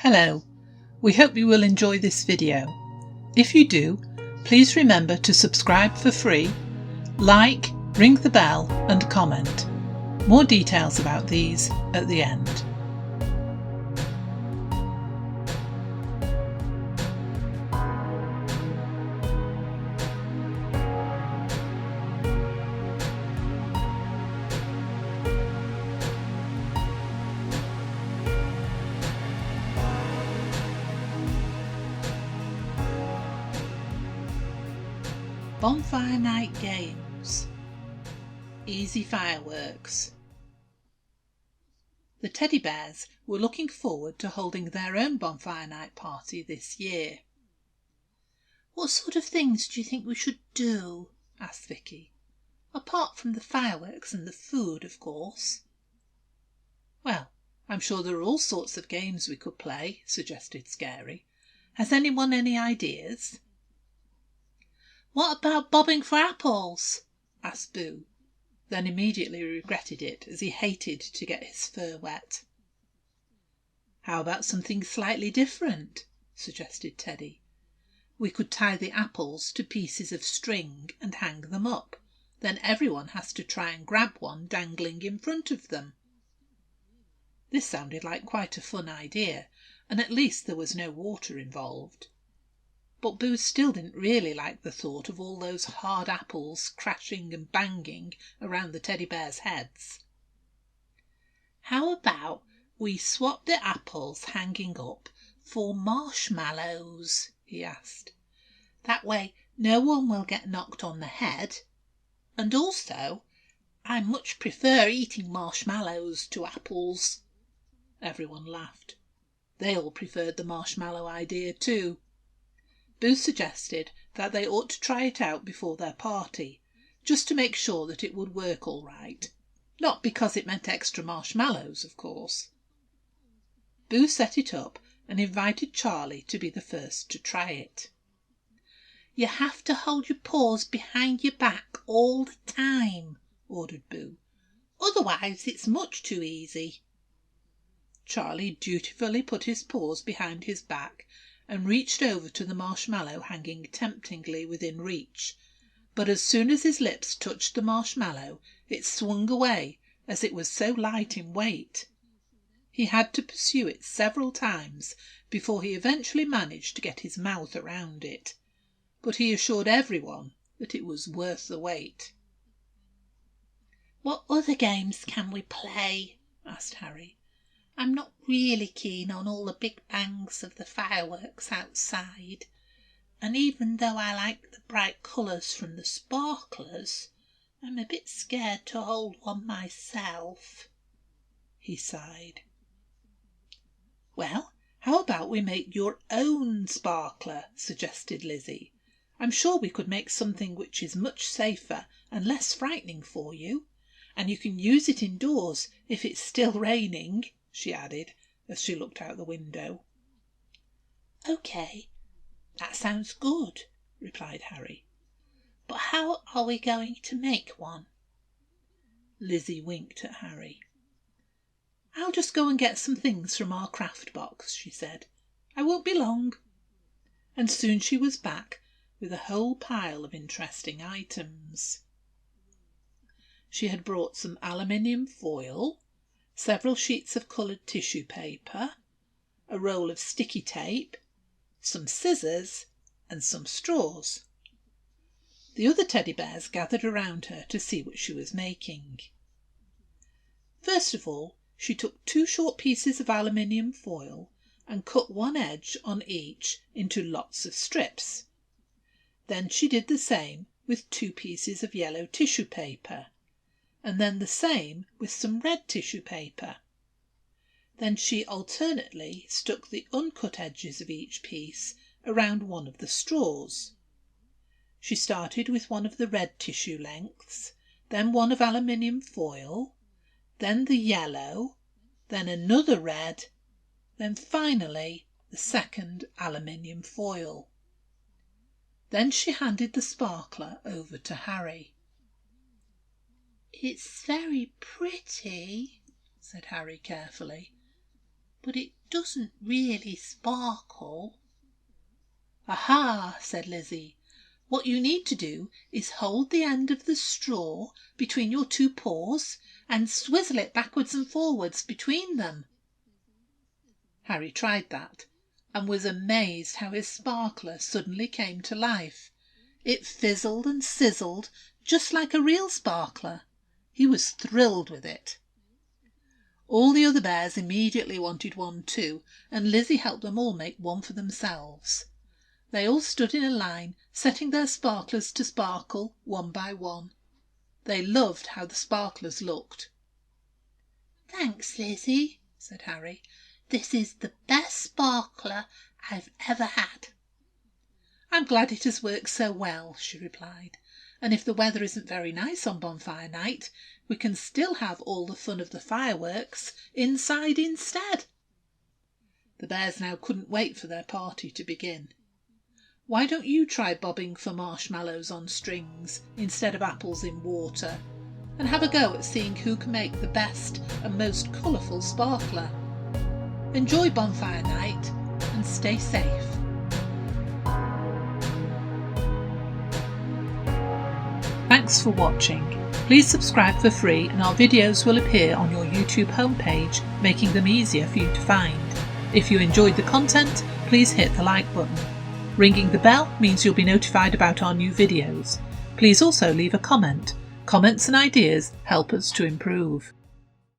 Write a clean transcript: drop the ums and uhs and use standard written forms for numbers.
Hello, we hope you will enjoy this video. If you do, please remember to subscribe for free, like, ring the bell and comment. More details about these at the end. Bonfire Night games. Easy fireworks. The teddy bears were looking forward to holding their own bonfire night party this year. "What sort of things do you think we should do?" asked Vicky. "Apart from the fireworks and the food, of course." "Well, I'm sure there are all sorts of games we could play," suggested Scary. "Has anyone any ideas?" "What about bobbing for apples?" asked Boo, then immediately regretted it, as he hated to get his fur wet. "How about something slightly different?" suggested Teddy. "We could tie the apples to pieces of string and hang them up. Then everyone has to try and grab one dangling in front of them." This sounded like quite a fun idea, and at least there was no water involved. But Boo still didn't really like the thought of all those hard apples crashing and banging around the teddy bears' heads. "How about we swap the apples hanging up for marshmallows?" he asked. "That way no one will get knocked on the head. And also, I much prefer eating marshmallows to apples." Everyone laughed. They all preferred the marshmallow idea too. Boo suggested that they ought to try it out before their party, just to make sure that it would work all right. Not because it meant extra marshmallows, of course. Boo set it up and invited Charlie to be the first to try it. "You have to hold your paws behind your back all the time," ordered Boo. "Otherwise it's much too easy." Charlie dutifully put his paws behind his back and reached over to the marshmallow hanging temptingly within reach, but as soon as his lips touched the marshmallow it swung away, as it was so light in weight. He had to pursue it several times before he eventually managed to get his mouth around it, but he assured everyone that it was worth the wait. "What other games can we play?" asked Harry. "I'm not really keen on all the big bangs of the fireworks outside, and even though I like the bright colours from the sparklers, I'm a bit scared to hold one myself." He sighed. "Well, how about we make your own sparkler?" suggested Lizzie. "I'm sure we could make something which is much safer and less frightening for you, and you can use it indoors if it's still raining," she added, as she looked out the window. "OK, that sounds good," replied Harry. "But how are we going to make one?" Lizzie winked at Harry. "I'll just go and get some things from our craft box," she said. "I won't be long." And soon she was back with a whole pile of interesting items. She had brought some aluminium foil, several sheets of coloured tissue paper, a roll of sticky tape, some scissors and some straws. The other teddy bears gathered around her to see what she was making. First of all, she took 2 short pieces of aluminium foil and cut one edge on each into lots of strips. Then she did the same with 2 pieces of yellow tissue paper, and then the same with some red tissue paper. Then she alternately stuck the uncut edges of each piece around one of the straws. She started with one of the red tissue lengths, then one of aluminium foil, then the yellow, then another red, then finally the second aluminium foil. Then she handed the sparkler over to Harry. "It's very pretty," said Harry carefully. but it doesn't really sparkle." "Aha," said Lizzie. "What you need to do is hold the end of the straw between your two paws and swizzle it backwards and forwards between them." Harry tried that, and was amazed how his sparkler suddenly came to life. It fizzled and sizzled just like a real sparkler. He was thrilled with it. All the other bears immediately wanted one too, and Lizzie helped them all make one for themselves. They all stood in a line, setting their sparklers to sparkle one by one. They loved how the sparklers looked. "Thanks, Lizzie," said Harry. "This is the best sparkler I've ever had." "I'm glad it has worked so well," she replied. "And if the weather isn't very nice on Bonfire Night, we can still have all the fun of the fireworks inside instead." The bears now couldn't wait for their party to begin. "Why don't you try bobbing for marshmallows on strings instead of apples in water, and have a go at seeing who can make the best and most colourful sparkler? Enjoy Bonfire Night and stay safe." Thanks for watching. Please subscribe for free and our videos will appear on your YouTube homepage, making them easier for you to find. If you enjoyed the content, please hit the like button. Ringing the bell means you'll be notified about our new videos. Please also leave a comment. Comments and ideas help us to improve.